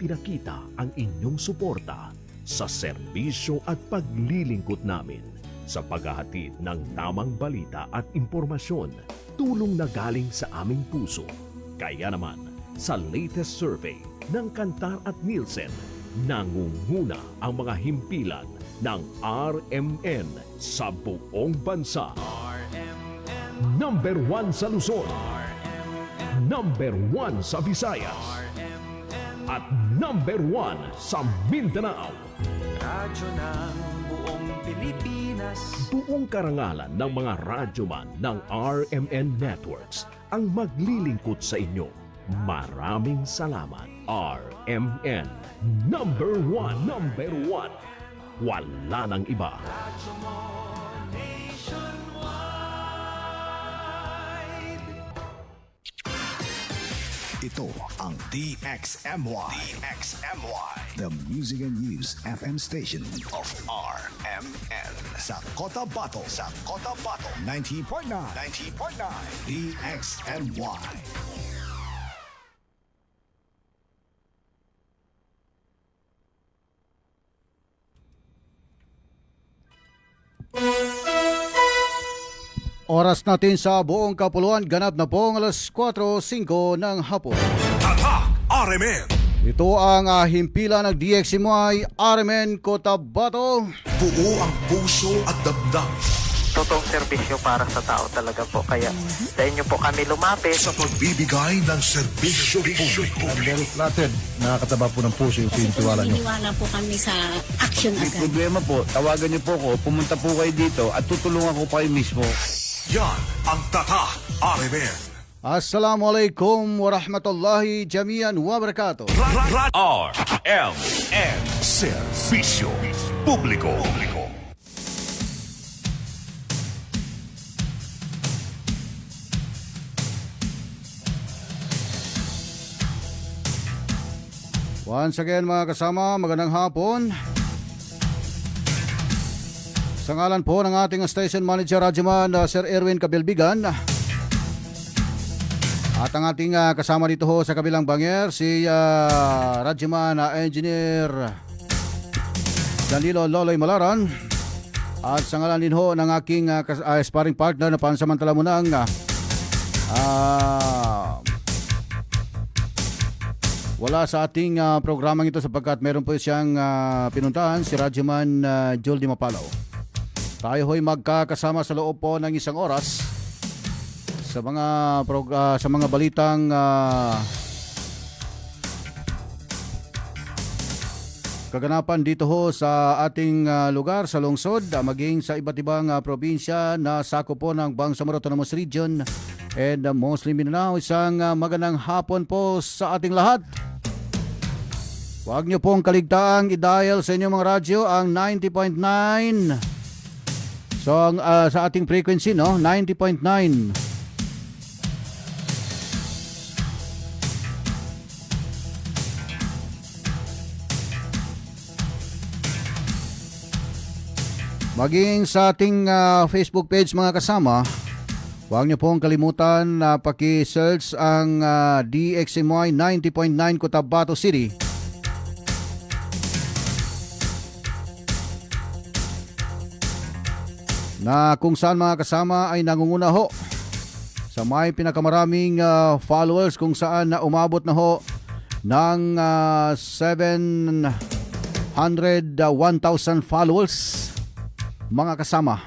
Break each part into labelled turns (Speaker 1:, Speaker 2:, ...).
Speaker 1: ipinakita ang inyong suporta sa serbisyo at paglilingkod namin sa paghahatid ng tamang balita at impormasyon, tulong na galing sa aming puso. Kaya naman, sa latest survey ng Kantar at Nielsen, nangunguna ang mga himpilan ng RMN sa buong bansa. Number 1 sa Luzon, Number 1 sa Visayas, at Number 1 sa Mindanao.
Speaker 2: Radyo ng buong Pilipinas.
Speaker 1: Buong karangalan ng mga radyoman ng RMN Networks ang maglilingkod sa inyo. Maraming salamat, RMN. Number 1, Number 1. Wala nang iba.
Speaker 2: Radyo mo nationwide.
Speaker 3: Ito ang DXMY. The Music and News FM station of RMN. Sa Cotabato. 90.9. DXMY.
Speaker 4: Oras natin sa buong kapuluan, ganap na pong alas 4:05 ng hapon.
Speaker 3: Tatak RMN.
Speaker 4: Ito ang himpilan ng DXMY RMN Cotabato.
Speaker 3: Buo ang puso at damdamin
Speaker 5: Totoong serbisyo para sa tao talaga po. Kaya sa inyo po kami lumapit.
Speaker 3: sa pagbibigay ng serbisyo publiko.
Speaker 6: Very flattered. Nakakataba po ng puso yung pinitiwala nyo.
Speaker 7: Naniniwala po kami sa action
Speaker 6: May
Speaker 7: agad.
Speaker 6: problema po, tawagan niyo po ko, pumunta po kayo dito at tutulungan ko kayo mismo.
Speaker 3: Yan ang Tatak RMN.
Speaker 4: Assalamualaikum warahmatullahi jami'an wa barakatuh.
Speaker 3: RMN. Serbisyo publiko.
Speaker 4: Once again mga kasama, magandang hapon. Sa ngalan po ng ating station manager radyoman Sir Erwin Cabilbigan, at ang ating kasama dito ho sa kabilang banger si radyoman engineer Danilo Loloy Malaran, at sa ngalan din ho ng aking sparring partner na pansamantala mo nang wala sa ating programang ito sapagkat meron po siyang pinuntahan, si radyoman Joel Di Mapalaw. Tayo ho'y magkakasama sa loob po ng isang oras sa mga balitang kaganapan dito ho sa ating lugar, sa lungsod, maging sa iba't ibang probinsya na sakop po ng Bangsamoro Autonomous Region and mostly Mindanao. Isang magandang hapon po sa ating lahat. Huwag niyo pong kaligtaang i-dial sa inyong mga radyo ang 90.9. So sa ating frequency, no, 90.9. Maging sa ating Facebook page mga kasama, huwag niyo pong kalimutan na paki-search ang DXMY 90.9 Cotabato City. Na kung saan mga kasama ay nangunguna ho sa may pinakamaraming followers, kung saan na umabot na ho ng 701,000 followers mga kasama.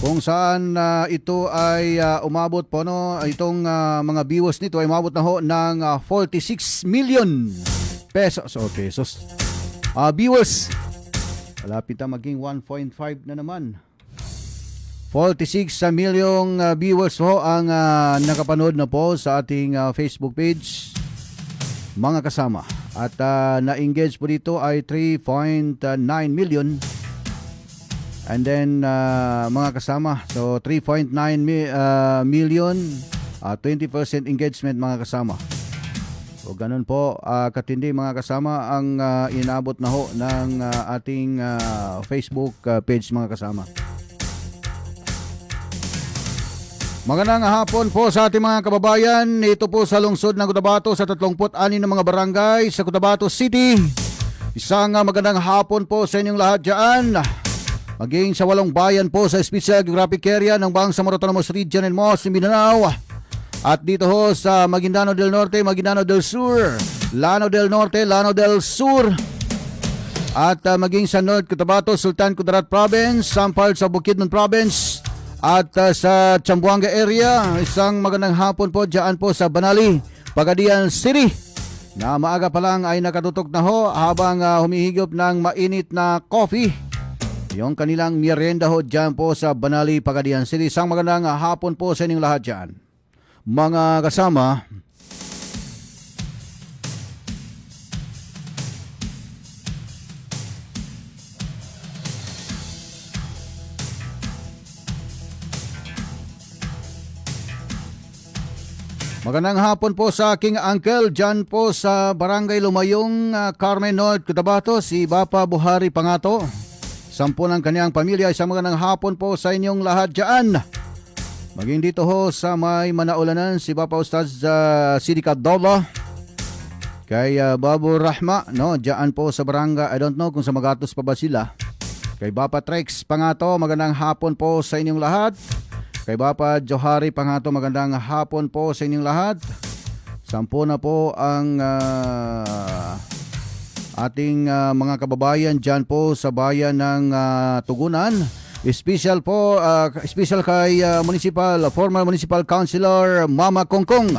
Speaker 4: Kung saan ito ay umabot po, no, itong mga viewers nito ay umabot na ho ng 46 million pesos. Viewers, malapit na maging 1.5 na naman. 46 milyong viewers ho ang nakapanood na po sa ating Facebook page mga kasama. At na-engage po dito ay 3.9 million. And then mga kasama, so 3.9 million, 20% engagement mga kasama. So ganun po katindi mga kasama ang inabot na ho ng ating Facebook page mga kasama. Magandang hapon po sa ating mga kababayan. Ito po sa lungsod ng Cotabato sa 36 na mga barangay sa Cotabato City. Isang magandang hapon po sa inyong lahat dyan. Maging sa 8 bayan po sa Special Geographic Area ng Bangsamoro Autonomous Region and Mos, Mindanao. At dito ho sa Maguindanao del Norte, Maguindanao del Sur, Lanao del Norte, Lanao del Sur. At maging sa North Cotabato, Sultan Kudarat Province, some parts sa Bukidnon Province. At sa Zamboanga area, isang magandang hapon po dyan po sa Banali, Pagadian City. Na maaga pa lang ay nakatutok na ho habang humihigop ng mainit na coffee. Yung kanilang merienda ho dyan po sa Banali, Pagadian City. Isang magandang hapon po sa inyong lahat dyan. Mga kasama, magandang hapon po sa aking uncle dyan po sa Barangay Lumayong, Carmen North, Cotabato, si Bapa Buhari Pangato. 10 ng kanyang pamilya, isang magandang hapon po sa inyong lahat dyan. Maging dito ho sa may Manaulanan, si Bapa Ustaz Sidi Cabdola. Kay Babu Rahma, no, dyan po sa Barangay, I don't know kung sa Magatos pa ba sila. Kay Bapa Trex Pangato, magandang hapon po sa inyong lahat. Kay Bapa Johari Pangato, magandang hapon po sa inyong lahat. 10 na po ang ating mga kababayan dyan po sa bayan ng Tugunan. Special po, special kay former Municipal Councilor Mama Kongkong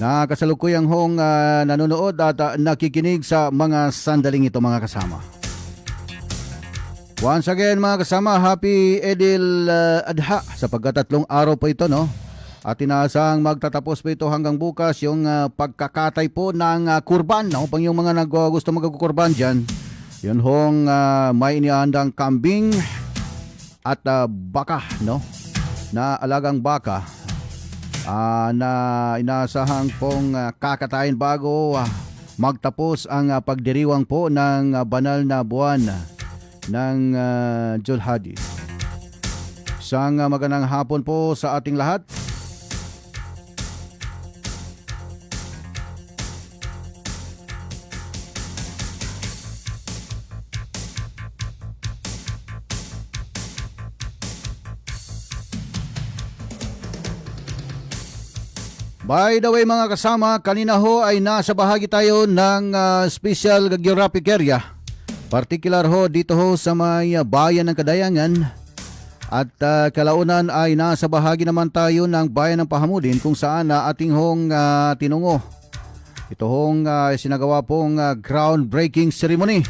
Speaker 4: na kasalukuyang hong nanonood at nakikinig sa mga sandaling ito, mga kasama. Once again mga kasama, happy Eidul Adha sapagkat 3 araw po ito, no? At inaasang magtatapos po ito hanggang bukas yung pagkakatay po ng kurban, no? Pang yung mga gusto magkukurban dyan, yun hong may inihandang kambing at baka, no? Na alagang baka na inaasahang pong kakatayin bago magtapos ang pagdiriwang po ng banal na buwan ng Julhadi. Isang magandang hapon po sa ating lahat. By the way mga kasama, kanina ho ay nasa bahagi tayo ng Special Geographic Area. Particular ho dito ho sa may bayan ng Kadayangan. At kalaunan ay nasa bahagi naman tayo ng bayan ng Pahamudin kung saan ating hong tinungo. Ito hong sinagawa pong groundbreaking ceremony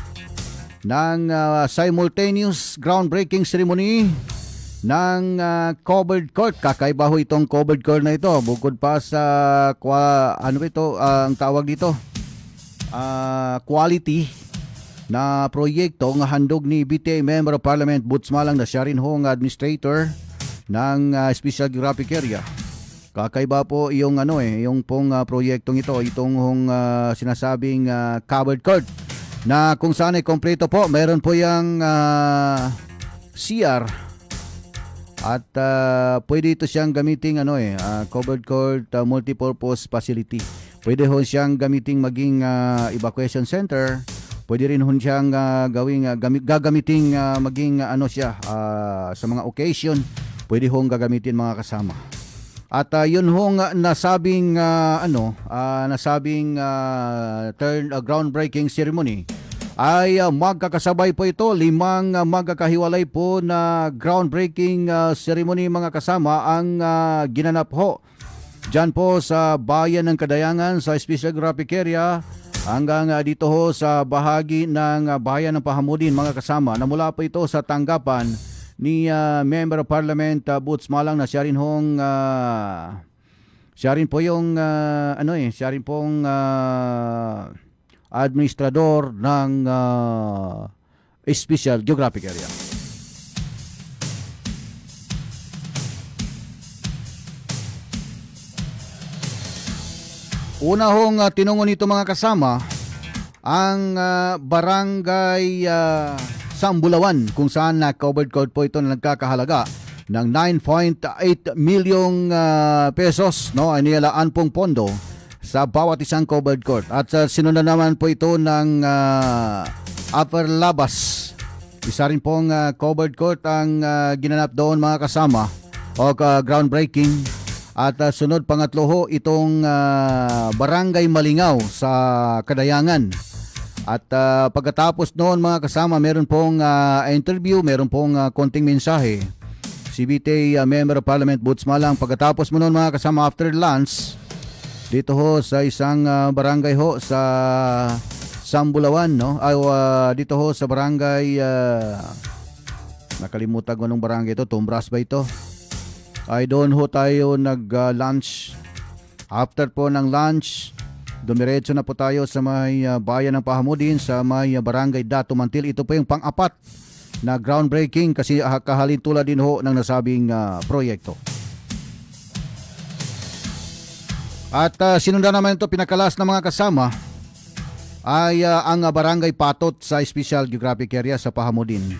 Speaker 4: ng simultaneous groundbreaking ceremony ng covered court. Kakaiba ho itong covered court na ito. Bukod pa sa ang tawag dito quality na proyekto ng handog ni BTA Member of Parliament Boots Malang na siya rin hong administrator ng Special Geographic Area. Kakaiba po yung yung pong proyektong ito, itong hong sinasabing covered court na kung saan ay kompleto po. Meron po yung CR at pwede ito siyang gamiting covered court multipurpose facility. Pwede ho siyang gamiting maging evacuation center. Pwede rin hun siyang gagamiting maging sa mga occasion. Pwede hong gagamitin mga kasama. At yun hong nasabing groundbreaking ceremony ay magkakasabay po ito. 5 magkakahiwalay po na groundbreaking ceremony mga kasama ang ginanap ho dyan po sa bayan ng Kadayangan sa Special Geographic Area. Hanggang dito ho sa bahagi ng bayan ng Pahamudin mga kasama, na mula po ito sa tanggapan ni Member of Parliament Boots Malang na siya rin hong siya rin pong administrador ng Special Geographic Area. Una hong tinungo nito mga kasama ang barangay Sambulawan kung saan na covered code po ito na nagkakahalaga ng 9.8 milyong pesos, no, ay nilalaan pong pondo sa bawat isang covered court. At sinundan naman po ito ng Upper Labas. Isa rin pong covered court ang ginanap doon mga kasama o groundbreaking. At sunod pangatlo ho itong Barangay Malingaw sa Kadayangan. At pagkatapos noon mga kasama, meron pong interview, meron pong konting mensahe. CBT Member of Parliament Boots Malang. Pagkatapos mo noon mga kasama, after lunch, dito ho sa isang barangay ho sa Sambulawan, no? Dito ho sa barangay, nakalimutan ko nung barangay ito, Tumbras ba ito? Ay doon ho tayo nag-lunch. After po ng lunch, dumiretso na po tayo sa may bayan ng Pahamudin, sa may barangay Dato Mantil. Ito po yung pang-apat na groundbreaking kasi kahalintulad din ho ng nasabing proyekto. At sinundan naman ito, pinakalas ng mga kasama ay ang barangay Patot sa Special Geographic Area sa Pahamudin.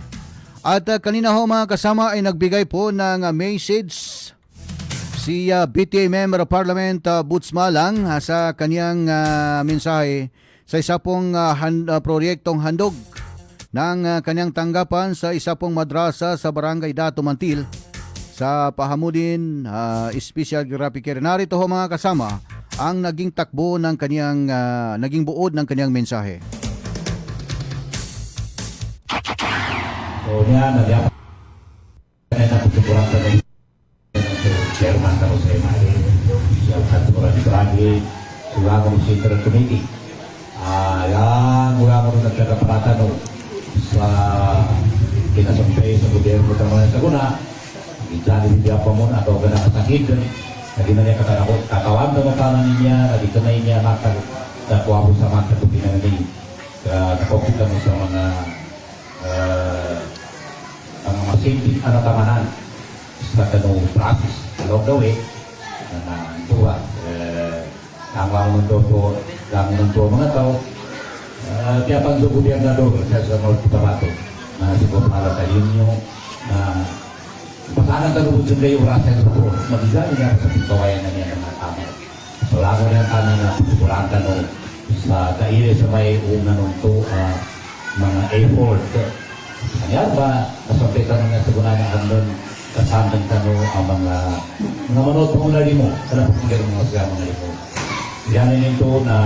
Speaker 4: At kanina ho mga kasama ay nagbigay po ng message si BTA Member of Parliament Boots Malang sa kanyang mensahe sa isa pong proyektong handog ng kanyang tanggapan sa isa pong madrasa sa barangay Dato Mantil sa Pahamudin Special Geographic Area. Narito ho mga kasama ang naging takbo ng kanyang naging buod ng kanyang mensahe.
Speaker 8: So niya, nagyapan na nakutukurang ka ng chairman na sa MRA, siya katukurang ni Bragi, sila ko ng Central Committee. Yan, mula ko rin nagkakaparata no, sa kinasampay sa gobyerno ng sa Guna, ijali niya pa mo na ito ka nakasakid, hindi na niya kakawag na makanan niya, hindi ka na niya nakakuha mo sa mga katubinan niya, nakopita mo sa mga ang mga safety tamanan sa tanong practice along the way na tuwa ang lang ng mga tao kaya pang gobernador sa mga putabato na siguro malata yun yung pasanan ka nung sila yung rasa ng puro magiging niya sa pitawayan na niya ng mga tama so lago na yung tanan na pupulaan ka nung sa kaire sa may unang nung to mga effort. Kaya ba, nasampay ka nung nasa guna ng andon, kasandang ka nung ang mga manood pang ulali mo, alam po kung mga siya mga ito. Yan yun ito na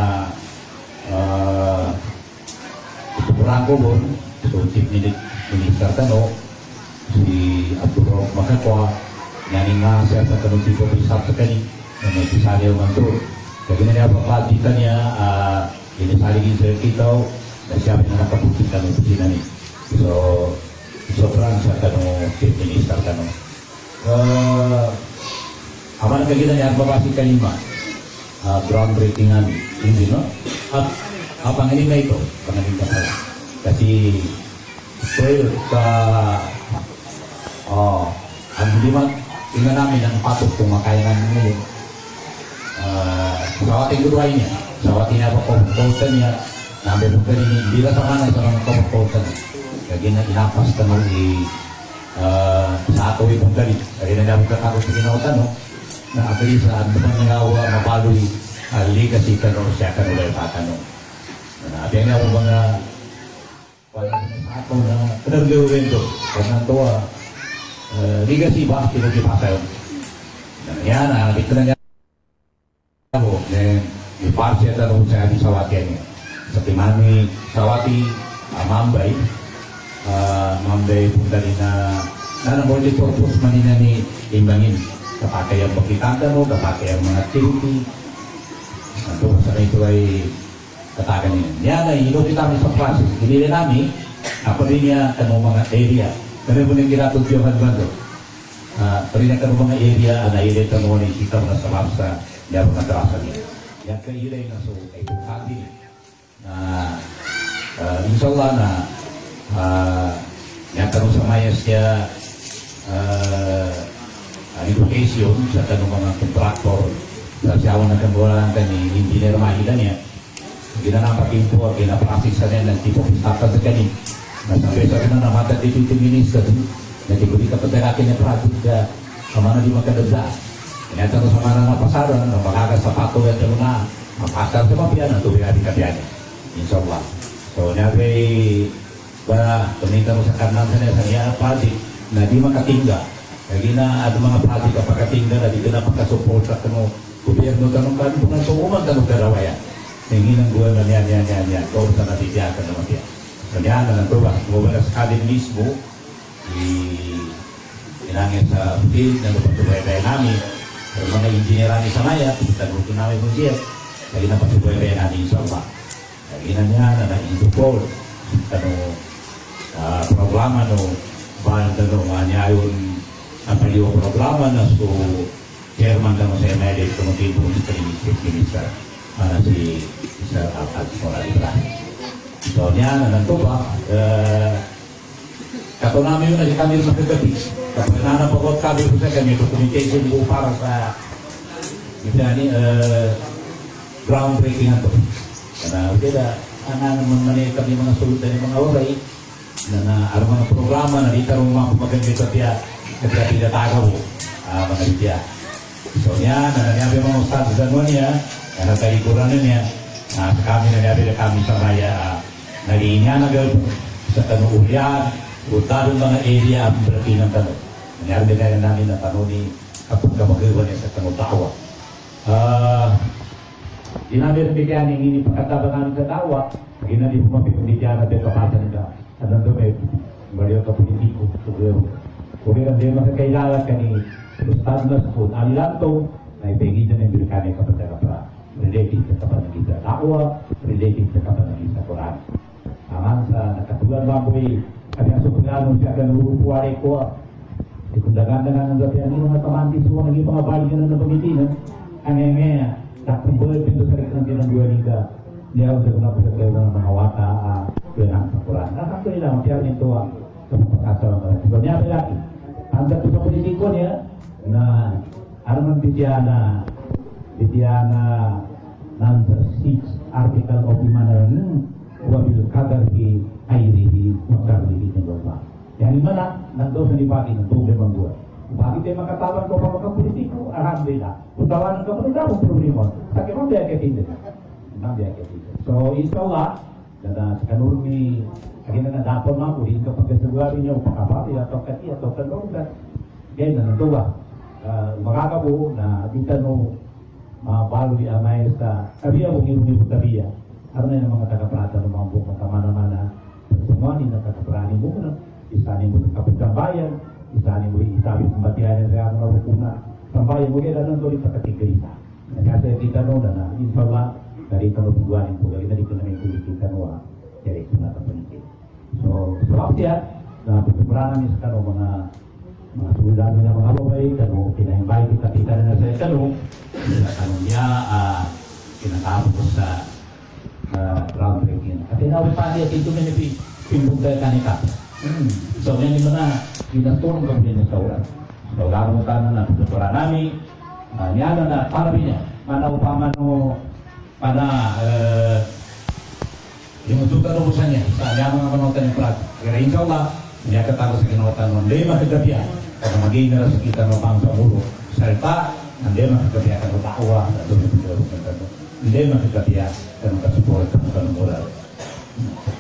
Speaker 8: itukurang ko doon, so Chief Minister Tano, si Abdul Makakwa, yanin nga siya sa tanong tipo pisap sa kanin, na may pisali yung mandro. Kaya ginaniya pa pagkita niya, inisaligin sa kitaw, na siya na nakabukin ka ng pisina niya. So, sobrang sa tanong Chief Minister tanong. Aman ang kagina niya, babasi kalima, groundbreaking namin, hindi no? Pangaling na ito, pangaling na pala. Kasi, well, ang lima, tingnan namin ang patok kung makain namin ngayon. Sa ating guruhay niya, sa ating napapapautan niya, namin ang kanini, hindi na sa kanan sa mga kapapautan. Kaya inapas ka nung sa ato itong galit. Kaya na namin kakako sa kinautan, no? Na akali sa ano pang nangawa, mapaloy, legacy ka nung siya ka nung laypatan, no? Natin nga po mga sa ato na pinag-gawin to. Kaya nang tuwa, legacy ba? Pinag-ipasa yun. Yan, dito na niya ako, iparsiya tanong sa ating sawati niya. Sa timani, sawati, Mambay, Mambay punta rin na nanamuli purpose manina ni Imbangin. Kapag ang bakitanda mo, kapag ang mga activity, ito sa ito ay katagan niya. Yan ay inulit namin sa process. Hinili namin, ako rin niya kanong mga area. Ganun mo nang ginatugyohan bando. Pari na kanong mga area, nailit ang mga nakikita mo na sa mapsa, yan ang natrasa niya. Yan kayo ilay na so, ay bukati na inshallah na yan kanong sa mayas niya education sa kanong mga kontraktor sa siyawan na kanong ka ni engineer mahilan niya. Ginanapakin po, ginaprasis sa niya ng tipo pistaka sa kanin. Nasabi sa rin na namatad dito yung minister, Jadi budi kapaterakin na project sa mana di magkadagda. Kanya sa mana na pasaran, na makakas sa pato at na mapasar sa mapian, ang tuwi natin kapiyan. Inshallah. So, nagay ba, tumita mo sa kanan sa niya project na di makatingga. Lagi na ada mga project kapag katingga na di ka na pagkasupport sa kano gobyerno tanong kan kung ang tuuman tanong karawaya. Tingin ang guwan na niya. Kung sa natitiyakan naman yan. So, niya na lang ito ba? Mula sa kadin mismo, inangin sa field na napatubay-bay namin. Pero mga engineerani sa maya, taguto namin kung siya. Lagi na patubay-bay namin sa upa. Lagi na niya na na-indupol. Programa no, bahan niya yung ang paliwa programa na so chairman ka mo sa MLA tumutibong sa Chief Minister si Sir Alcad Morales. So niya na nanto ba kato namin yun na kami magkagabi kapag nanapagod kami sa kami communication po para sa groundbreaking na to karena kaya naman mani kami mga sultan ng mga oray na ang mga programa na dito mga magandang kapya kapya pinatagaw mga kapya. So niya, nangyari mga ustad sa doon niya, na nagkalikuran niya, kami nangyari na kami sa maya, naging niya sa tanuulyan, utadong mga area ang berarti ng tanong. Nangyari din kaya namin na tanong ni kapag kamagawa niya sa tanong-tawa. Dinamir bigyan ng ini pagkatabangan sa tawa, ginali pumapipindi dyan na pagkapasan ka. Ano doon may baliw ka politiko. Kung meron din makakailangan ka ni Ustad na Sukun, ang lanto na ipagitan ng Birkani kapag para related sa kapanagisa takwa, related sa kapanagisa Quran. Aman sa nakatulan ba ko kami ang supunganong siya ka narupuwari ko. Kung dagan ng gabi, ano mga tamantis ko, naging mga balikan na napagitinan, ang ngayon, nakumbulad pinto sa rikang tinangguan ka, niya ako sa mga kayo ng mga wata, yun ang sa Quran. Nakakto nila, mapiyaw nito sa mga pagkasal. So niya pilaki, ang dato sa politiko niya, na araman Bidyana number 6 article of Imanan wabil kadar di airihi magkardihi ng lupa. Yan mana nandoon sa nipati ng tubig ang buwan. Bakit tayo makatawan ko mga politiko? Alhamdulillah. Putawan ka mo na problema. Sa kaya biya ketinde. So inshallah dada sa kanur ni kagina na dapon na ko dito pagkasagwari niyo pakapati atau kati atau kanong ka. Yan na nandoon makakabuo na kita no balo di amay sa kabiya mo ngirumi po kabiya ano na yung mga taga-prata ng mga buong matamana-mana semua ni nakakaprani mo na isani mo ng kapagkambayan isani mo isabi ng batiyan sa mga rukuna kambayan mo kaya lang doon sa katigorita nagkasa kita no na inshallah narito no pagwanin po lagi narito na may kulikitan no jadi ito na kapanikit so sebab siya na pagkapranan niya sa kano mga sulit na mga babay, kano pinaimbay kita na sa kano niya kinatapos ko sa groundbreaking. At tinawag pa niya, ito na niya pinbugay kanika. So, yan yung mga pinatulong kami na sa ulan. So, gano'n ka na pinatulong namin, niya na para niya, mana upaman mo, mana yung suka rin sa niya, sa niya mga panotan yung plat. Kaya inshallah, niya katapos sa kinawatan mo, hindi makagabihan. Kaya magiging na sa kita ng pang pamulo. Salita, hindi makagabihan ka ng takwa, hindi makagabihan ka ng kasupport ka ng moral.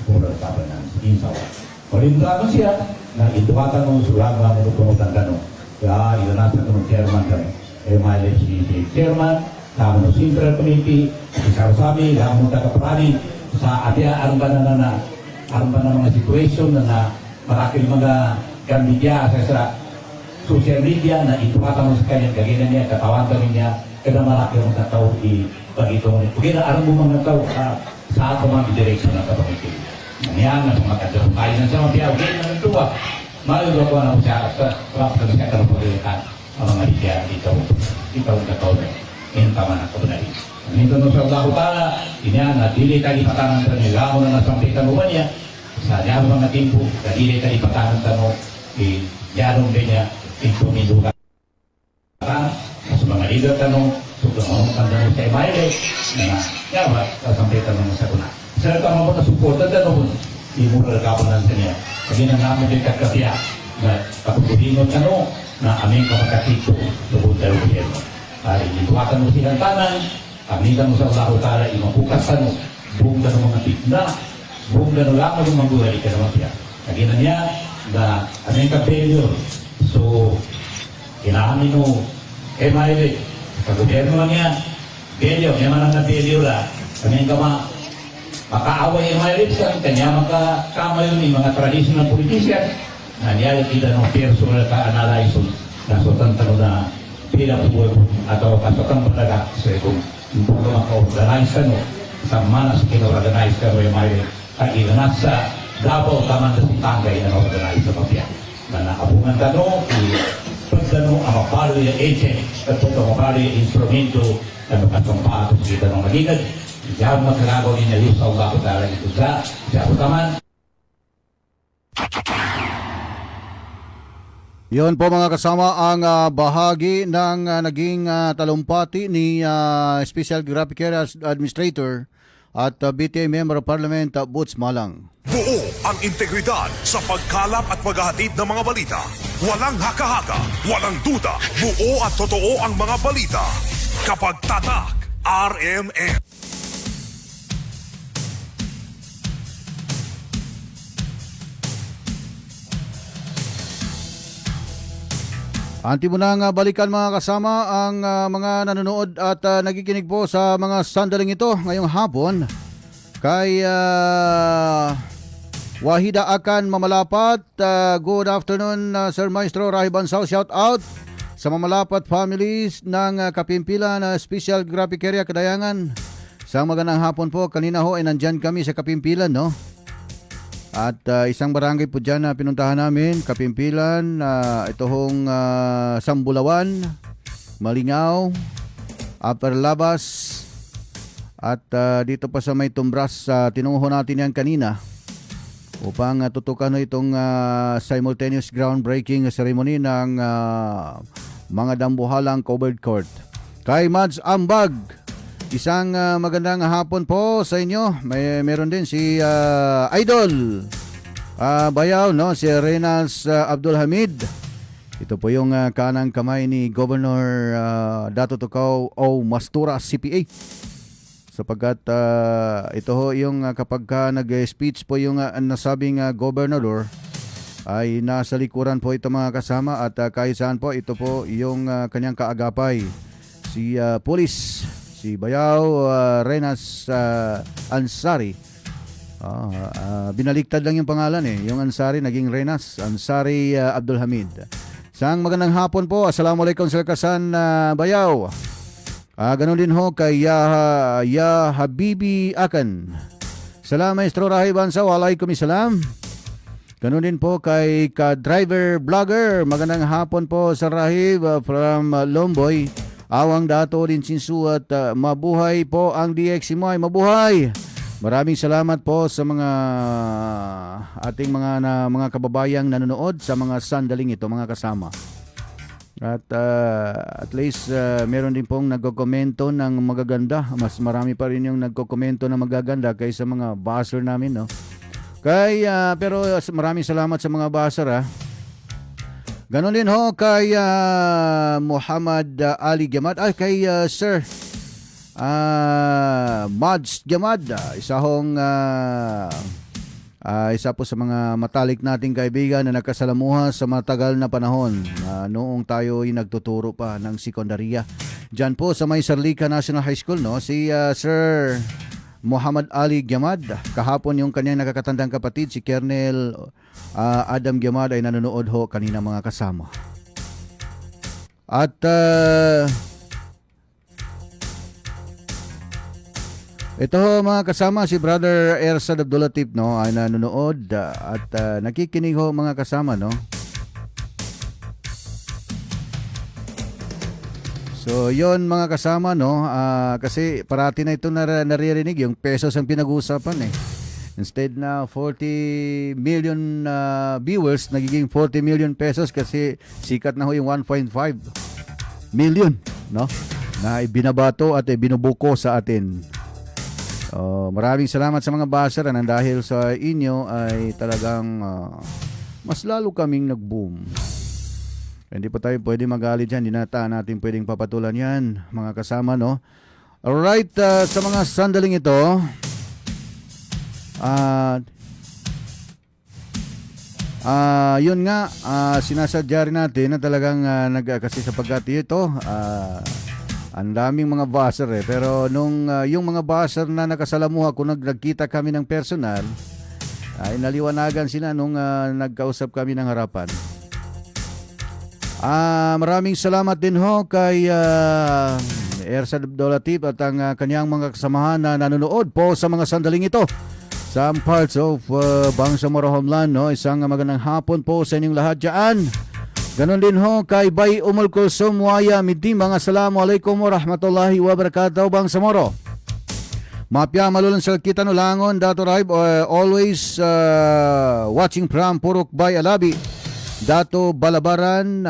Speaker 8: Moral ka ba namin, inshallah. Palindra siya, na ituwatan mo sulang mga minutunutan ka no. Kaya ilanasa ko ng chairman ka no. MLHDC chairman, kamo ng Central Committee, isarusami, kamo ng tagaprani, sa atia aron ba na mga situation na marakil mga media sa social media na ituwatan mo sa kanya, kagina niya, katawan kami niya, kada marakil mga tao bagito mo. Kaya aron mo mga tao sa ato mga direction ng kapamitin. Nangyang na mga kadrumpayin na sa mga piyaw, kaya na nagtuwa. Maluluwa ko na siya sa siya karupagalitan ang mga media dito. Ikaw ang kataw na yung tama na kabunari. Nito no sa Allah Ta'ala, inya na dili tali patanan sa nila, mo na nasampitan mo niya, sa niya mga timpo, na dili tali patanan sa mo, yarong din niya, timpo nilugan. Sa mga leader tanong, susunod ang tanong sa imayle, na niya ba, nasampitan mo sa kuna. Sa ito ang mga suportan tanong, imural kapanan sa niya. Pagin ang namin din kakapya, na kapulingon na aming kapagkatito tungkol sa gobyerno. Para ituwakan mo silang tanan, pamitan mo sa Allah Ta'ala, imapukasan mo, buong na mga pitna, buong na lamang ng mabuhay ka naman siya. Naginan niya na aming kapelyo, so kinahamin mo, Mayle, kagobyerno lang yan, pelyo, may manang na pelyo la, aming kama, makaaway Mayle sa kanya makakama yun yung mga traditional politician, na niya kita ng personal ka-analyze na sotan tanong na pila po atau pasukan berdagang sebelum bukan maka-organize ka no sa mana sa kina-organize ka may may kailangan sa Davao taman sa tanggay na organize sa papya na nakabungan ka no pagdano ang mapalo yung agent at ang mapalo yung instrumento na magkatumpato sa kita ng magigad diyan magkagawa niya yung sa Allah Ta'ala ito sa taman.
Speaker 4: Yun po mga kasama ang bahagi ng naging talumpati ni Special Graphic Area Administrator at BTA Member of Parliament Boots Malang.
Speaker 3: Buo ang integridad sa pagkalap at paghahatid ng mga balita. Walang haka-haka, walang duda. Buo at totoo ang mga balita. Kapag tatak, RMN.
Speaker 4: Anti mo nang balikan mga kasama ang mga nanonood at nakikinig po sa mga sandaling ito ngayong hapon kay Wahida Akan Mamalapat. Good afternoon Sir Maestro Rahi Bansao. Shout out sa Mamalapat families ng Kapimpilan Special Graphic Area Kadayangan. Sa magandang hapon po. Kanina ho ay nandyan kami sa Kapimpilan, no? At isang barangay po dyan na pinuntahan namin, Kapimpilan, ito hong Sambulawan, Malingaw, Upper Labas, at dito pa sa may Tumbras, tinungo natin yan kanina upang tutukan itong simultaneous groundbreaking ceremony ng mga dambuhalang covered court. Kay Mads Ambag, isang magandang hapon po sa inyo. Meron din si Idol Bayaw, no? Si Renas Abdul Hamid. Ito po yung kanang kamay ni Governor Dato Tukaw o Mastura CPA. Sapagkat ito ho yung kapag nag-speech po yung nasabing gobernador ay nasa likuran po ito mga kasama at kahit saan po ito po yung kanyang kaagapay. Si Police si Bayaw Renas Ansari. Binaliktad lang yung pangalan eh. Yung Ansari naging Renas Ansari Abdul Hamid. Sang magandang hapon po. Assalamualaikum Sir Kasan Bayaw. Ganun din ho kay Ya Habibi Akan. Salam Maestro Rahi Bansao. Waalaikumsalam. Ganun din po kay ka-driver vlogger. Magandang hapon po sa Rahib from Lomboy. Awang Dato din Sinsu at mabuhay po ang DX Simoy. Mabuhay! Maraming salamat po sa mga ating mga kababayang nanonood sa mga sandaling ito mga kasama. At least meron din pong nagkokomento ng magaganda. Mas marami pa rin yung nagkokomento ng magaganda kaysa mga buzzer namin, no? Pero maraming salamat sa mga buzzer, ha. Ganon din ho kay Muhammad Ali Gamad. Ay, kay Sir Mads Gamad. Isa po sa mga matalik nating kaibigan na nagkasalamuha sa matagal na panahon. Noong tayo ay nagtuturo pa ng sekundarya. Diyan po sa may Sarlica National High School, no? Si Sir Muhammad Ali Gamad. Kahapon yung kanyang nakakatandang kapatid, si Colonel Adam Gamad ay nanonood ho kanina mga kasama. At ito ho mga kasama, si Brother Ersad Abdulatif, no, ay nanonood at nakikinig ho mga kasama, no. So yon mga kasama, no, kasi parati na ito naririnig yung pesos ang pinag-uusapan eh. Instead na 40 million viewers, nagiging 40 million pesos kasi sikat na ho yung 1.5 million, no, na ibinabato at binubuko sa atin. Maraming salamat sa mga buzzer nang dahil sa inyo ay talagang mas lalo kaming nag-boom. Hindi pa tayo pwede magalit dyan. Hindi natin pwedeng papatulan yan, mga kasama, no? Alright, sa mga sandaling ito, yun nga, sinasadya rin natin na talagang kasi sapagkat ito, ang daming mga buzzer pero nung yung mga buzzer na nakasalamuha kung nagkita kami ng personal, ay naliwanagan sila nung nagkausap kami ng harapan. Maraming salamat din ho kay Ersad Abdulatif at ang kanyang mga kasamahan na nanonood po sa mga sandaling ito. Some parts of Bangsamoro Homeland, no? Isang magandang hapon po sa inyong lahat dyan. Ganon din ho kay Bay Umul Kulsum Waya Midim. Mga Assalamualaikum warahmatullahi wabarakatuh, Bangsamoro. Mapya malulan sa kita no langon, Dato Raib, always watching from Purok Bay Alabi. Dato Balabaran,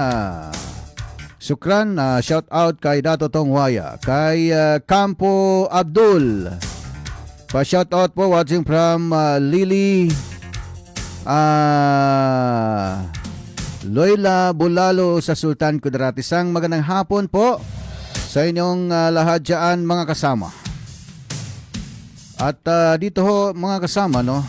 Speaker 4: Sukran, shout out kay Dato Tongwaya, kay Campo Abdul. Pa-shout out po watching from Lily Loyla Bulalo sa Sultan Kudarat. Isang magandang hapon po sa inyong lahat dyan, mga kasama. At dito ho, mga kasama, no,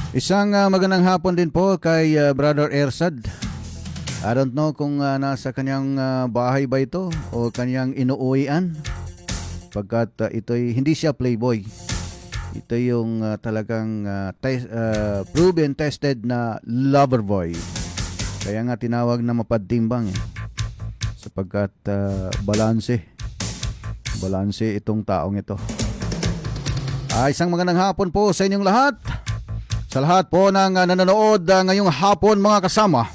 Speaker 4: isang magandang hapon din po kay Brother Ersad. I don't know kung nasa kanyang bahay ba ito o kanyang inuuwian. Pagkat ito'y hindi siya playboy. Ito yung talagang proven tested na lover boy. Kaya nga tinawag na mapadtimbang sapagkat balanse itong taong ito. Isang magandang hapon po sa inyong lahat. Sa lahat po ng nanonood ngayong hapon, mga kasama.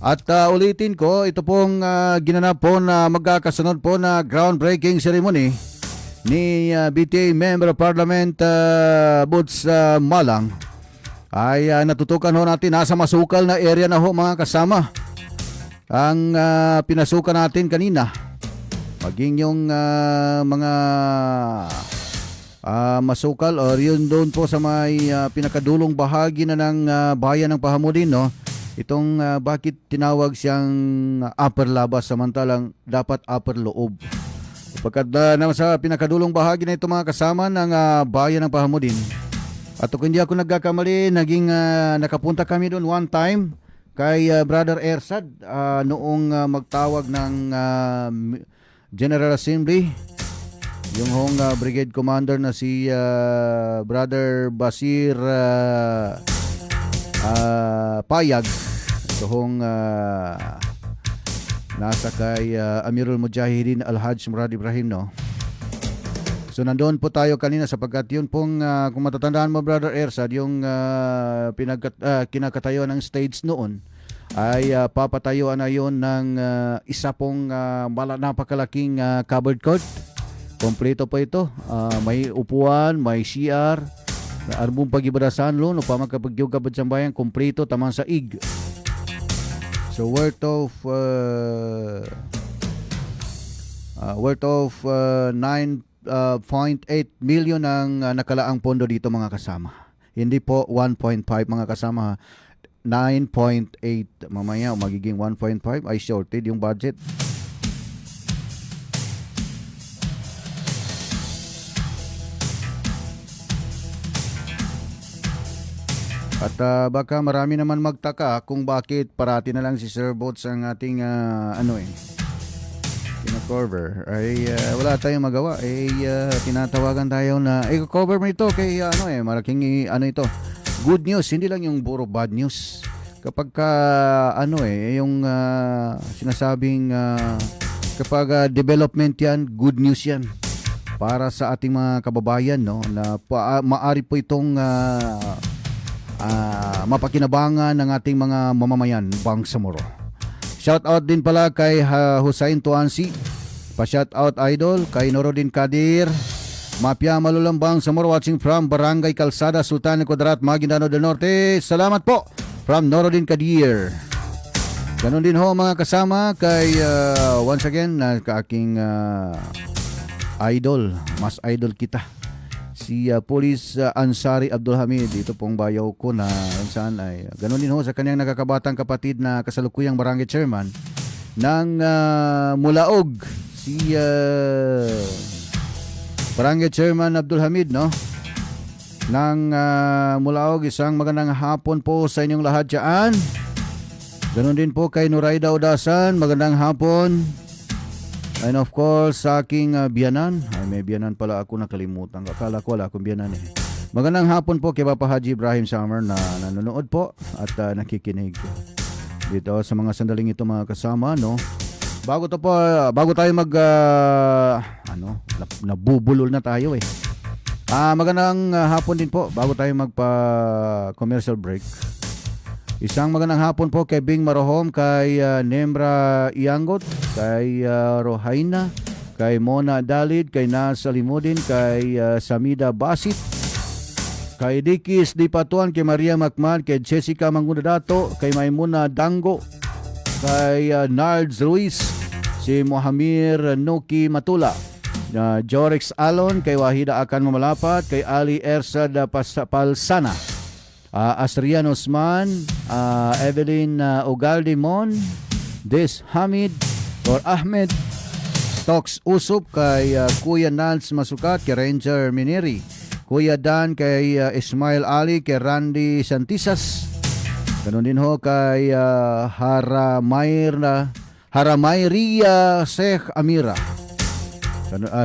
Speaker 4: At ulitin ko, ito pong ginanap po na magkakasunod po na groundbreaking ceremony ni BTA Member of Parliament Boots Malang ay natutukan ho natin. Nasa masukal na area na ho, mga kasama, ang pinasukan natin kanina. Maging yung mga masukal or yun doon po sa may pinakadulong bahagi na ng bayan ng Pahamudin, no? Itong bakit tinawag siyang upper labas samantalang dapat upper loob. Pagkat sa pinakadulong bahagi na ito, mga kasama, ng bayan ng Pahamudin. At kung hindi ako nagkakamali, naging nakapunta kami doon one time kay Brother Ersad noong magtawag ng General Assembly. Yung hong brigade commander na si Brother Basir Payag. Ito hong nasa kay Amirul Mujahidin Al-Hajj Murad Ibrahim, no? So nandoon po tayo kanina sapagkat yun pong kung matatandaan mo, Brother Ersad, yung kinakatayo ng stage noon ay papatayuan na yun ng isa pong napakalaking covered court. Kompleto po ito. May upuan, may CR, arbong pagibadasan lo, no, pamagkapagyoga ba sa bayan, kompleto, tamang sa ig. So worth of 9.8 million ang nakalaang pondo dito, mga kasama. Hindi po 1.5, mga kasama. 9.8. Mamaya magiging 1.5 ay shorted yung budget. At baka marami naman magtaka kung bakit parati na lang si Sir Boats ang ating cover. Ay wala tayong magawa. Tinatawagan tayo na cover mo ito kay malaking ito. Good news, hindi lang yung puro bad news. Kapag yung sinasabing kapag development yan, good news yan para sa ating mga kababayan, no, na maari po itong mapakinabangan ng ating mga mamamayan, Bangsamoro. Shout out din pala kay Hussein Tuansi. Pa-shout out idol kay Norodin Kadir. Mapya Malulambang Samoro, watching from Barangay Calzada, Sultan Kudarat, Maguindanao del Norte. Salamat po from Norodin Kadir. Ganon din ho mga kasama kay once again kaaking idol, mas idol kita. Si Police Ansari Abdul Hamid, ito pong bayaw ko na saan ay ganon din ho sa kanyang nakakabatang kapatid na kasalukuyang barangay chairman ng Mulaog, si barangay chairman Abdul Hamid, no? Ng Mulaog. Isang magandang hapon po sa inyong lahat dyan. Ganon din po kay Nuraida Udasan, magandang hapon. And of course sa aking biyanan, ay may biyanan pala ako, nakalimutan, akala ko wala akong biyanan eh. Magandang hapon po kay Papa Haji Ibrahim Summer na nanonood po at nakikinig dito sa mga sandaling ito mga kasama, no? Bago tayo nabubulol na tayo eh. Magandang hapon din po bago tayo magpa-commercial break. Isang magandang hapon po kay Bing Marohom, kay Nembra Iangot, kay Rohaina, kay Mona Dalid, kay Nas Alimudin, kay Samida Basit, kay Dikis Dipatuan, kay Maria Macman, kay Jessica Mangudadato, kay Maimuna Dango, kay Nards Ruiz, si Mohamir Nuki Matula, Jorex Alon, kay Wahida Akan Mamalapat, kay Ali Ersad Palsana, Asrian Osman, Evelyn Ugaldimon, Des Hamid or Ahmed Tox Usup, kay Kuya Nance Masukat, kay Ranger Mineri, Kuya Dan, kay Ismail Ali, kay Randy Santisas. Ganon din ho kay Haramairia Sheikh Amira,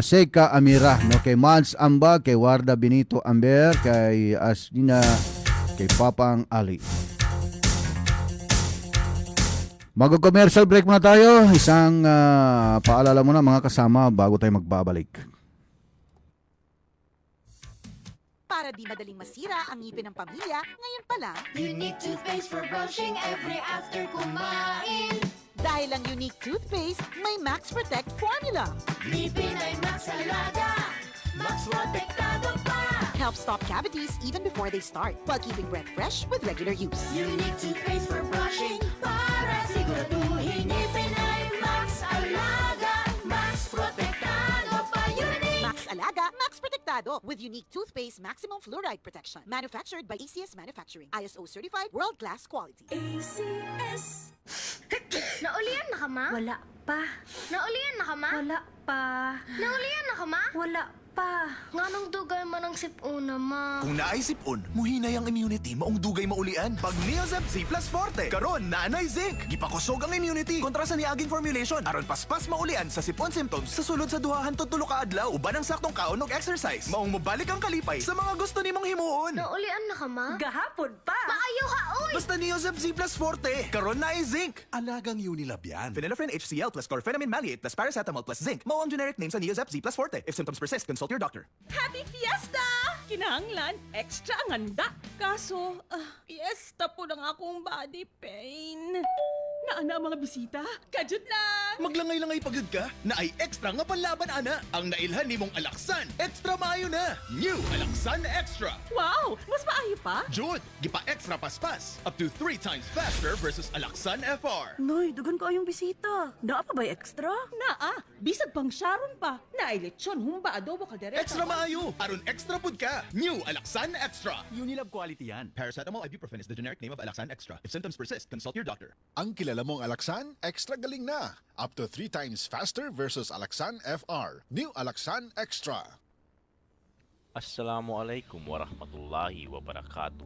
Speaker 4: Seka Amira, no? Kay Mads Amba, kay Warda Benito Amber, kay Asdina, kay Papang Ali. Mag-commercial break muna tayo. Isang paalala muna mga kasama bago tayo magbabalik.
Speaker 9: Para di madaling masira ang ngipin ng pamilya, ngayon pa lang,
Speaker 10: Unique toothpaste for brushing every after kumain.
Speaker 9: dahil ang Unique toothpaste may Max Protect formula.
Speaker 10: Ngipin ay Max Alaga, Max Protektado pa.
Speaker 9: Helps stop cavities even before they start, while keeping breath fresh with regular use.
Speaker 10: Unique toothpaste for brushing para siguraduhin ngipin ay Max Alaga, Max Protektado pa. Unique
Speaker 9: Max Alaga, Max Protectado with Unique toothpaste maximum fluoride protection. Manufactured by ACS Manufacturing. ISO certified, world-class quality.
Speaker 10: ACS. Naulian na ka ma? Wala pa. Naulian na ka ma? Wala pa. Naulian na ka ma? Wala pa. Nga nang dugay man ang sipuna ma.
Speaker 2: Kung naay sipon, muhinay ang immunity maong dugay maulian. Pag Neozep Z Plus Forte, karon naanay zinc. Gipakusog ang immunity kontra sa niaging formulation aron paspas maulian sa sipon symptoms sa sulod sa duhahan to tulo ka adlaw uban ang saktong kaon og exercise. Maong mobalik ang kalipay sa mga gusto nimong himuon.
Speaker 10: Naulian na ka ma?
Speaker 9: Gahapon pa!
Speaker 10: Maayo ka oy!
Speaker 2: Basta Neozep Z Plus Forte, karon naay zinc. Alagang Unilab yan. Phenylephrine HCl plus chlorphenamine maleate plus paracetamol plus zinc. Mao ang generic name sa Neozep Z Plus Forte. If symptoms persist, consult your doctor.
Speaker 11: Happy Fiesta! Kinahanglan, extra ang handa. Kaso, fiesta po ng akong body pain. Naana ang mga bisita? Kajut lang!
Speaker 2: Maglangay-langay pagod ka na ay extra nga panlaban ana. Ang nailhan nimong Alaksan, extra maayo na. New Alaksan Extra.
Speaker 11: Wow! Mas maayo pa?
Speaker 2: Jud, gipa extra paspas. Up to 3 times faster versus Alaksan FR.
Speaker 11: Noy, dugan ko yung bisita. Naa pa ba'y extra? Naa. Bisag pang Sharon pa. Naay lechon, humba, adobo, kaldereta.
Speaker 2: Extra maayo. Aron extra pud ka. New Alaksan Extra. Unilab quality yan. Paracetamol ibuprofen is the generic name of Alaksan Extra. If symptoms persist, consult your doctor.
Speaker 12: Ang kilala mong Alaksan, extra galing na. Up to 3 times faster versus Alaksan FR. New Alaksan Extra.
Speaker 13: Assalamualaikum warahmatullahi wabarakatuh.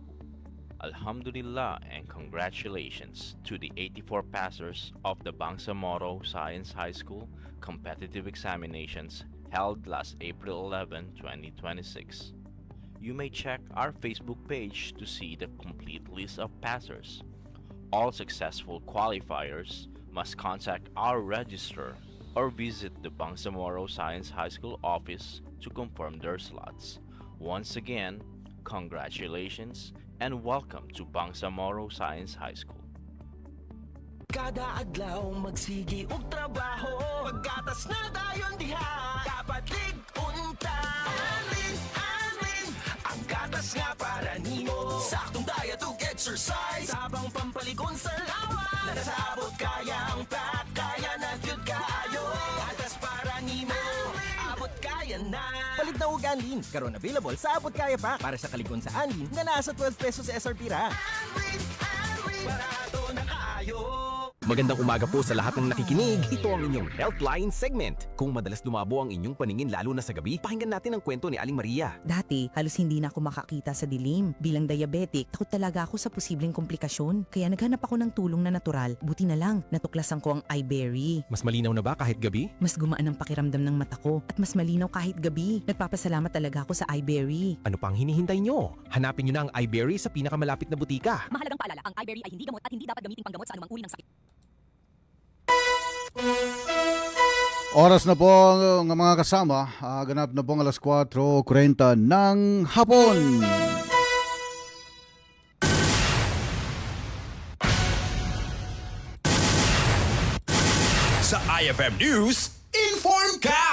Speaker 13: Alhamdulillah and congratulations to the 84 passers of the Bangsamoro Science High School competitive examinations held last April 11, 2026. You may check our Facebook page to see the complete list of passers. All successful qualifiers must contact our registrar or visit the Bangsamoro Science High School office to confirm their slots. Once again, congratulations and welcome to Bangsamoro Science High School.
Speaker 2: Kada adlaw magsigi og trabaho, pagkatas na dayon diha, dapat lig-unta. Amin, ang gatas nga para nimo. Saktong diet ug exercise, sabang pampalikon sa lawas. Nasabot kayang pack, kaya na jud kaayo. Atas para nimo, abot kaya na.
Speaker 14: Palit na og Anlin, karon available sa Abot Kaya Pack para sa kaligon sa Anlin nga naa sa 12 pesos SRP ra.
Speaker 2: Barato na kaayo.
Speaker 14: Magandang umaga po sa lahat ng nakikinig. Ito ang inyong Healthline segment. Kung madalas lumabo ang inyong paningin lalo na sa gabi, pakinggan natin ang kwento ni Aling Maria.
Speaker 15: Dati, halos hindi na ako makakita sa dilim. Bilang diabetic, takot talaga ako sa posibleng komplikasyon. Kaya naghanap ako ng tulong na natural. Buti na lang, natuklasan ko ang iBerry.
Speaker 14: Mas malinaw na ba kahit gabi?
Speaker 15: Mas gumaan ang pakiramdam ng mata ko at mas malinaw kahit gabi. Nagpapasalamat talaga ako sa iBerry.
Speaker 14: Ano pang hinihintay nyo? Hanapin nyo na ang iBerry sa pinakamalapit na butika.
Speaker 11: Mahalagang paalala, ang iBerry ay hindi gamot at hindi dapat gamitin panggamot sa anumang uri ng sakit.
Speaker 4: Oras na po ng mga kasama, ganap na po alas 4:40 ng hapon.
Speaker 3: Sa IFM News, inform ka!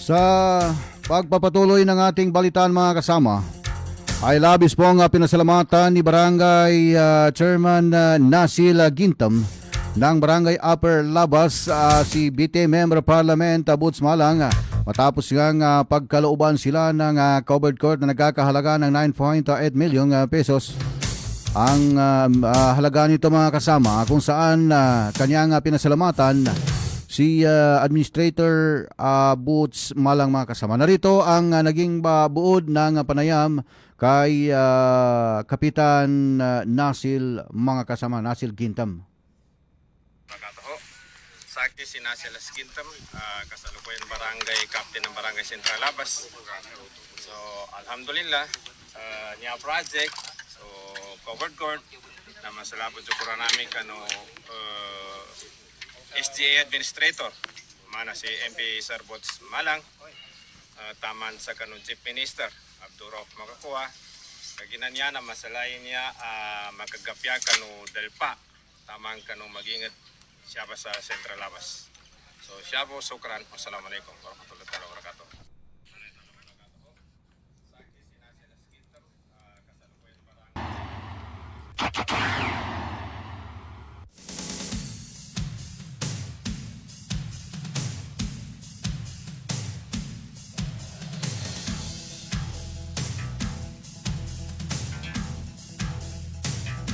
Speaker 4: Sa pagpapatuloy ng ating balitaan mga kasama, ay labis pong pinasalamatan ni Barangay Chairman Nasil Gintam ng Barangay Upper Labas si BT Member of Parliament Boots Malang matapos ngang pagkalooban sila ng covered court na nagkakahalaga ng 9.8 million pesos. Ang halaga nito mga kasama kung saan kanyang pinasalamatan si Administrator Boots Malang mga kasama. Narito ang naging buod ng panayam kay Kapitan Nasil mga kasama, Nasil Gintam.
Speaker 16: Sakti si Nasil Gintam, kasalukuyan barangay captain ng Barangay Central Labas. So, alhamdulillah, niya project, so covered court, na masalapot sukura namin kano SGA Administrator, mana si MP Sir Boots Malang, taman sa kanun Chief Minister, Abdurrahman Makakuha, kaginan niya na masalayin niya makagapya kanu Delpa, tamang kanu magingat siya pa sa Central Labas. So siya po, sukran. Wassalamualaikum warahmatullahi wabarakatuh.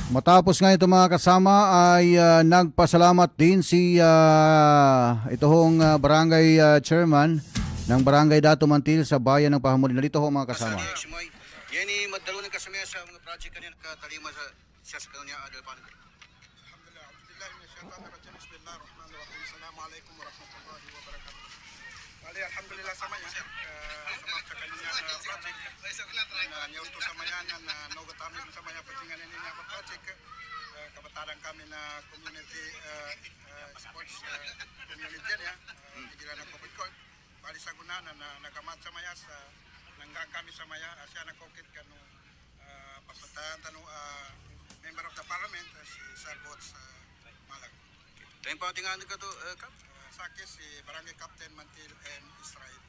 Speaker 4: Matapos nga ito mga kasama ay nagpasalamat din si itong barangay chairman ng Barangay Dato Mantil sa bayan ng Pahamulin. Narito ho mga kasama.
Speaker 17: Yan ni madalo ng kasamaya sa mga project kanina katalima sa kanya adal pan. Alhamdulillah. Alhamdulillah min syaitanir rajim. Bismillahirrahmanirrahim. Assalamualaikum warahmatullahi wabarakatuh. Wali alhamdulillah sama ya sir. Sama sa kanya project. Nyaw to sa mayanan na nogatamin sa maya patingan ini na project. Kabataran kami na community sports community ya. Digira na COVID court. Bali sa gunanan na nagamat sa maya sa nanggang kami sa maya siya nakokit kanu pasatan tanu member of the parliament si Sir Boots Malang. Tayo pa tingan ka to kap sakit si Barangay Captain Mantil and Israel.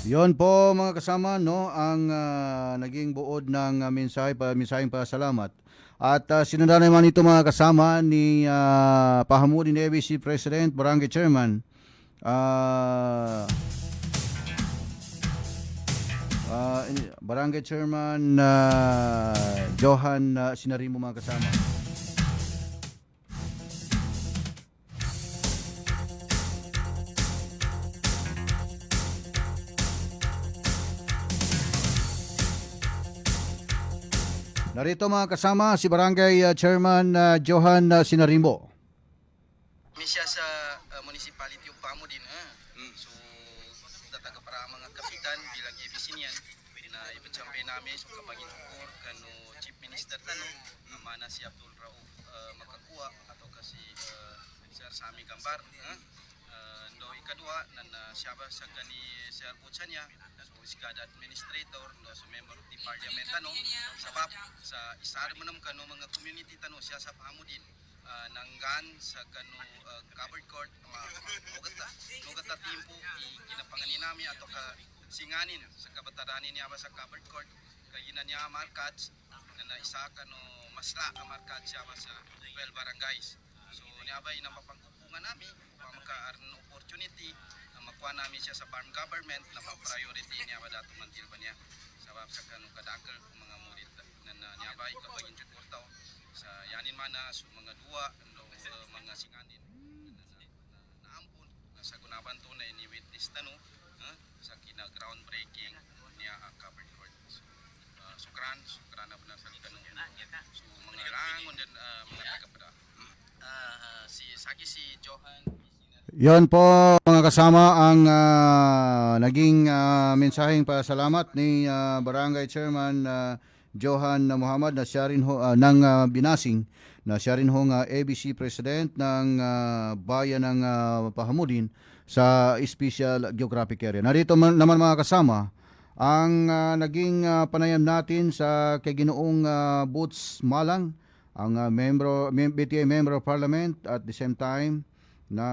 Speaker 4: Yon po mga kasama no ang naging buod ng mensaheng pasalamat. At sinundan naman ito mga kasama ni Pahamulin ABC President, Barangay Chairman Barangay Chairman Johan Sinarimo mga kasama. Narito mga kasama si Barangay Chairman Johan Sinarimo.
Speaker 17: Misya sa municipality of Pahamulin so dataga para mga kapitan bilang ABC niyan na ipatsampi namin so kapag inukur kanu Chief Minister tano mana si Abdul Rauf Makakuha atau kasi Sir Sami Gambar do ikadua na siya ba sa kani Sir Butsa niya, so iskada administrator, no, so member of the parliament ano, sabab sa isa mo naman kano mga community tano siya sa pahamudin nanggan sa kano covered court mogata timpo kinapanganin namin ato ka singanin sa kabataranin niya ba sa covered court kagina niya markats na isa kano masla ang markat siya ba sa 12 barangays. So niya ba inapapangkupungan namin upang magkaaroon ng opportunity na makuha namin siya sa farm government na priority niya ba dato mantil ba niya sabab sa kanong kadakal mga murid na niya ba ikapagin portaw sa yanin mana so mga duwa mga singanin naampun sa gunaban to na ni witness tano sa kina groundbreaking niya ang covered court. So, sukran na benar sa kanong so mga langon din mga tagapada si Johan.
Speaker 4: Yon po mga kasama ang naging mensaheng pasalamat ni Barangay Chairman Johan Muhammad na siya rin ho, ng Binasing na siya rin hong ABC President ng Bayan ng Pahamudin sa Special Geographic Area. Narito naman mga kasama ang naging panayam natin sa kay Ginoong Boots Malang, ang BTA Member of Parliament at the same time na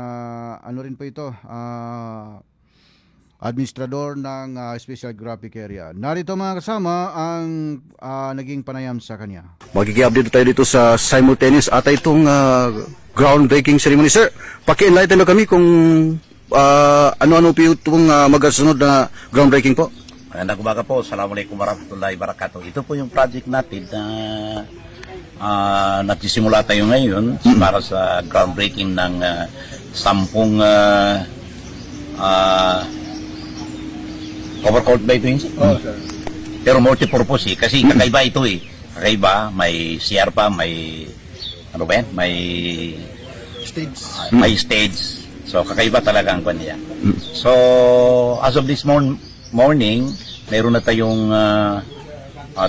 Speaker 4: ano rin po ito, administrador ng Special Geographic Area. Narito mga kasama ang naging panayam sa kanya.
Speaker 18: Magigi-update tayo dito sa simultaneous at itong groundbreaking ceremony. Sir, paki-enlighten na kami kung ano-ano po itong magkasunod na groundbreaking po.
Speaker 8: Magandang umaga po. Assalamualaikum warahmatullahi wabarakatuh. Ito po yung project natin na nagsisimula tayo ngayon para sa groundbreaking ng 10 cover court ba ito yun? Pero multi-purpose kasi kakaiba ito kakaiba, may CR pa, may ano ba yan? May stage. So kakaiba talaga ang kwan niya. So as of this morning meron na tayong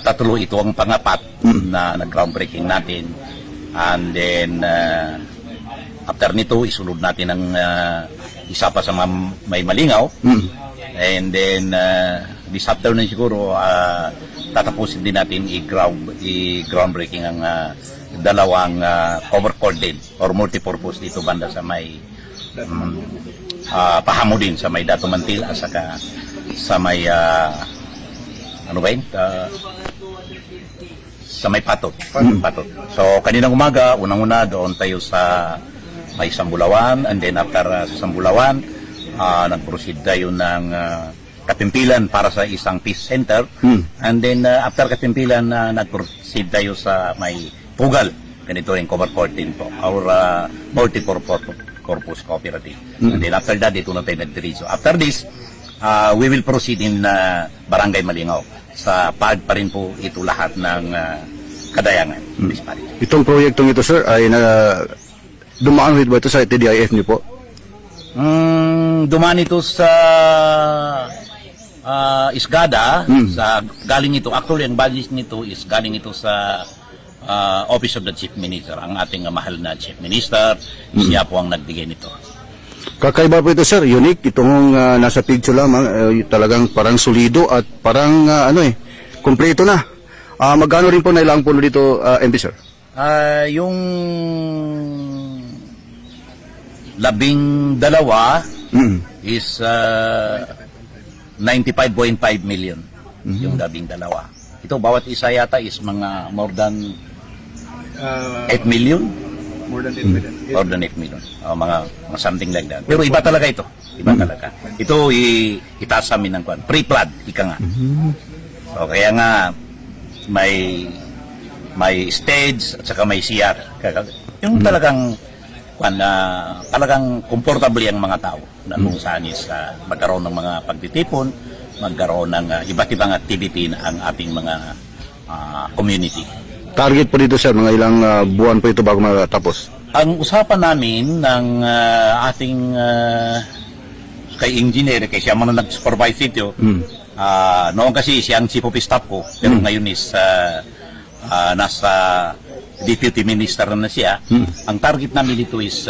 Speaker 8: tatulo, ito ang pangapat na nag-groundbreaking natin. And then, after nito, isunod natin ang isa pa sa may Malingaw. And then, this afternoon siguro, tatapusin din natin i-groundbreaking ang dalawang cover court din or multipurpose dito banda sa may Pahamudin, sa may Dato Mantil, at saka sa may ano ba yun? Sa may Patot. Patot. So, kaninang umaga, unang-una, doon tayo sa may Sambulawan, and then after sa Sambulawan, nag-proceed tayo ng Katimpilan para sa isang peace center, and then after Katimpilan, nag-proceed tayo sa may Pugal. Ganito yung cover court din po, our multi-purpose cooperative. And then after that, dito na tayo nag-diretso. After this, we will proceed in Barangay Malingaw. Sa PAG pa rin po ito lahat ng Kadayangan.
Speaker 18: Itong proyektong ito, sir, ay dumaan ba ito sa TDIF niyo po?
Speaker 8: Dumaan ito sa Isgada. Galing ito, actually ang budget nito is galing ito sa Office of the Chief Minister. Ang ating mahal na Chief Minister, siya po ang nagbigay nito.
Speaker 18: Kakaiba po ito, sir. Unique. Itong nasa picture lamang, talagang parang solido at parang kompleto na. Magkano rin po nailang po dito, MP, sir?
Speaker 8: Yung 12 is 95.5 million. Yung 12. Ito, bawat isa yata is mga more than 8 million.
Speaker 19: More than 8 million.
Speaker 8: More than 8 million. Mga something like that. Pero iba talaga ito. Iba talaga. Ito, itaas amin ng kwan. Pre-flood, ika nga. So, kaya nga, may stage at saka may CR. Yung talagang talagang comfortable ang mga tao na kung saan is magkaroon ng mga pagtitipon, magkaroon ng iba't ibang activity na ang ating mga community.
Speaker 18: Target po dito, sir, mga ilang buwan po ito bago matapos?
Speaker 8: Ang usapan namin ng ating kay engineer, kay siya man nag-supervise ito, noon kasi siya ang chief of staff ko, pero ngayon is nasa deputy minister na siya. Ang target namin dito is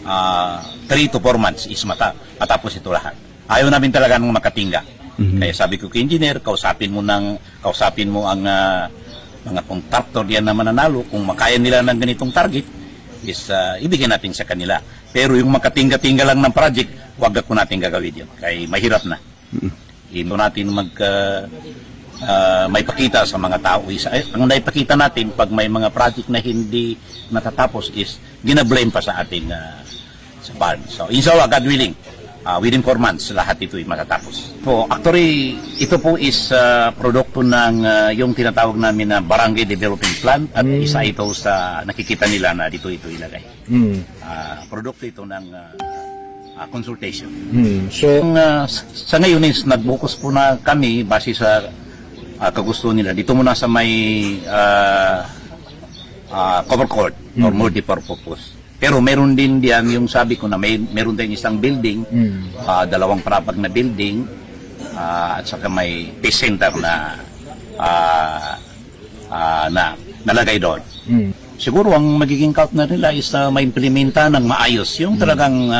Speaker 8: 3 to 4 months is matapos ito lahat. Ayaw namin talaga ng makatingga. Kaya sabi ko kay engineer, kausapin mo ang mga kontraktor diyan na mananalo. Kung makaya nila ng ganitong target, is ibigay natin sa kanila. Pero yung makatingga-tingga lang ng project, wag ako natin gagawin yun. Kaya mahirap na. Ito natin may pakita sa mga tao. Ang naipakita natin pag may mga project na hindi natatapos is ginablame pa sa ating sa barn. So inshallah, God willing, within 4 months lahat ito ay matatapos. So actually ito po is produkto ng yung tinatawag namin na Barangay Development Plan at isa ito sa nakikita nila na dito ito ilagay. Produkto ito ng consultation. So sa ngayon is nagbukas po na kami base sa kagusto nila dito muna sa may cover court or multi-purpose. Pero meron din diyan yung sabi ko na meron din isang building, 2 parapag na building, at saka may peace center na nalagay doon. Siguro ang magiging count na nila is maimplementa ng maayos yung talagang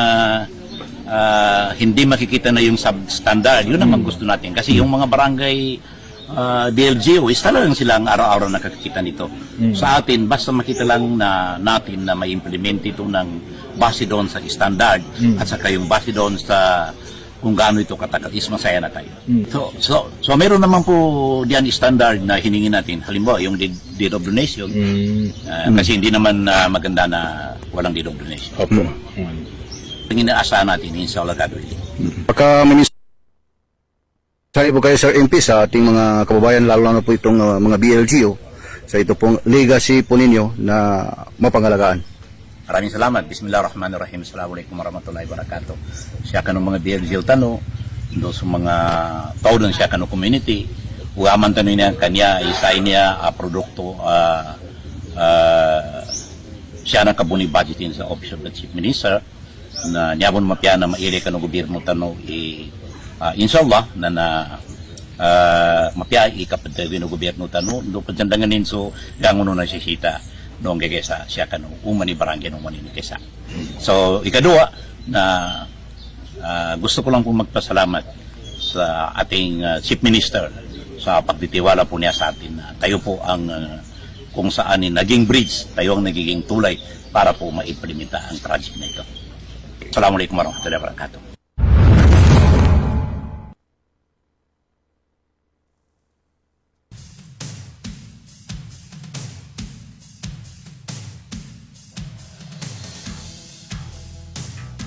Speaker 8: hindi makikita na yung substandard. Yun naman gusto natin kasi yung mga barangay DLGO is talagang silang araw-araw nakakita nito. Sa atin, basta makita lang natin na may implement ito ng base doon sa standard at saka yung base doon sa kung gaano ito katagal, is masaya na tayo. So meron naman po diyan standard na hiningi natin. Halimbawa, yung deed of donation, kasi hindi naman maganda na walang deed of donation. Ang inaasahan natin, inshallah, gagawin.
Speaker 18: Sali po kayo, Sir MP, sa ating mga kababayan, lalo na po itong mga BLGO, sa ito pong legacy po ninyo na mapangalagaan.
Speaker 8: Maraming salamat. Bismillahirrahmanirrahim. Assalamualaikum warahmatullahi wabarakatuh. Siya ka ng mga BLGO tano, do sa mga tao ng siya ka ng community, ugaman tanong niya kanya, isa niya produkto, siya na kabuni budgetin sa Office of the Chief Minister, na niyabon mapya na maili ka ng gobyerno tano, inshallah na mapya ikapatawin ng gobyerno tano do pagdandanganin so ganguno na sisita noong gagesa siya kanu umani barangay nung manini kesa. So ikadua na gusto ko lang po magpasalamat sa ating Chief Minister sa pagtitiwala po niya sa atin na tayo po ang kung saan naging bridge, tayo ang nagiging tulay para po maimplementa ang project na ito. Assalamualaikum warahmatullahi wabarakatuh.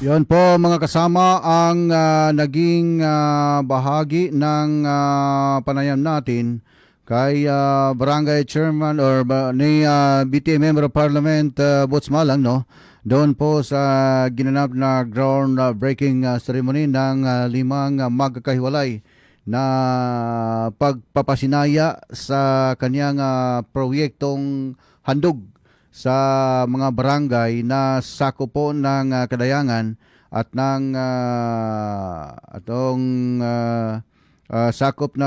Speaker 4: Yan po mga kasama ang naging bahagi ng panayam natin kay Barangay Chairman or ni BTA Member of Parliament Bots Malang, no? Doon po sa ginanap na groundbreaking ceremony ng 5 magkakahiwalay na pagpapasinaya sa kanyang proyektong handog sa mga barangay na sakop po ng Kadayangan at ng sakop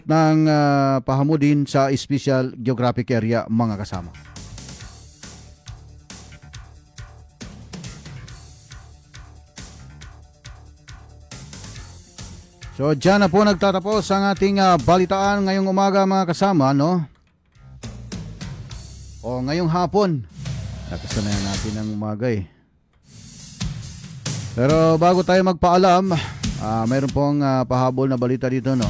Speaker 4: ng Pahamudin sa Special Geographic Area, mga kasama. So dyan na po nagtatapos ang ating balitaan ngayong umaga, mga kasama, no? O ngayong hapon. Nakasanayan natin ang umaga eh. Pero bago tayo magpaalam, mayroon pong pahabol na balita dito, no?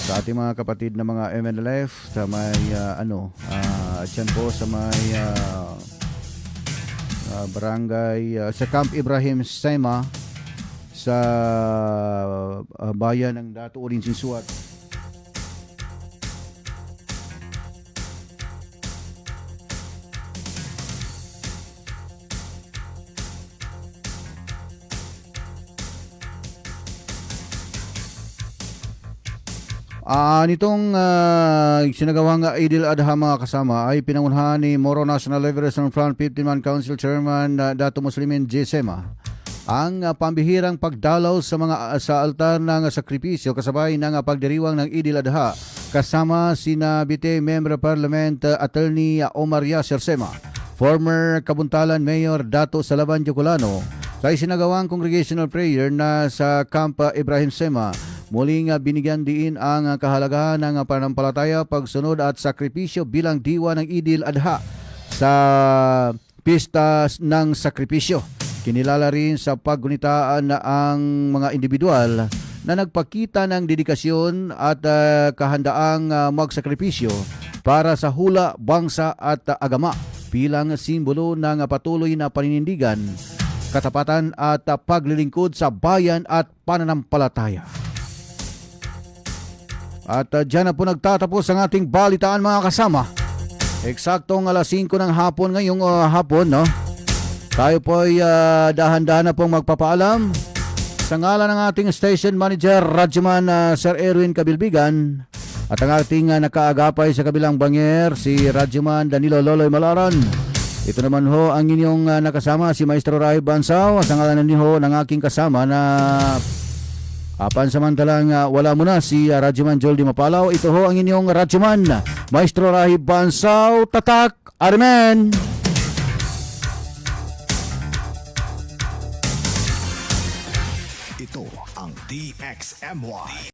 Speaker 4: Sa ating mga kapatid na mga MNLF sa may dyan po sa may barangay sa Camp Ibrahim Sema sa bayan ng Dato Urin Sinsuat. Nitong sinagawang Idil Adha, mga kasama, ay pinangunahan ni Moro National Liberation Front 15-man Council Chairman Dato Muslimin J. Sema ang pambihirang pagdalaw sa altar ng sakripisyo kasabay ng pagdiriwang ng Idil Adha kasama sina BT Member of Parliament Attorney Omar Yasser Sema, former Kabuntalan Mayor Dato Salaban Jocolano, sa isinagawang congregational prayer na sa Camp Ibrahim Sema. Muling binigyan diin ang kahalagahan ng pananampalataya, pagsunod at sakripisyo bilang diwa ng Idil Adha sa Pista ng Sakripisyo. Kinilala rin sa paggunitaan na ang mga individual na nagpakita ng dedikasyon at kahandaang magsakripisyo para sa hula, bangsa at agama bilang simbolo ng patuloy na paninindigan, katapatan at paglilingkod sa bayan at pananampalataya. At dyan na po nagtatapos ang ating balitaan, mga kasama. Eksaktong alas 5 ng hapon ngayong hapon, no? Tayo po ay dahan-dahan na pong magpapaalam. Sa ngalan ng ating station manager, Radyoman Sir Erwin Kabilbigan, at ang ating nakaagapay sa kabilang bangyer, si Radyoman Danilo Loloy Malaran. Ito naman ho ang inyong nakasama, si Maestro Rahi Bansaw. Sa ngalan niyo ng aking kasama na pansamantalang wala muna, si Radyoman Joel Di Mapalaw. Ito ho ang inyong Radyoman, Maestro Rahi Bansaw. Tatak, Armen!
Speaker 12: Ito ang DXMY.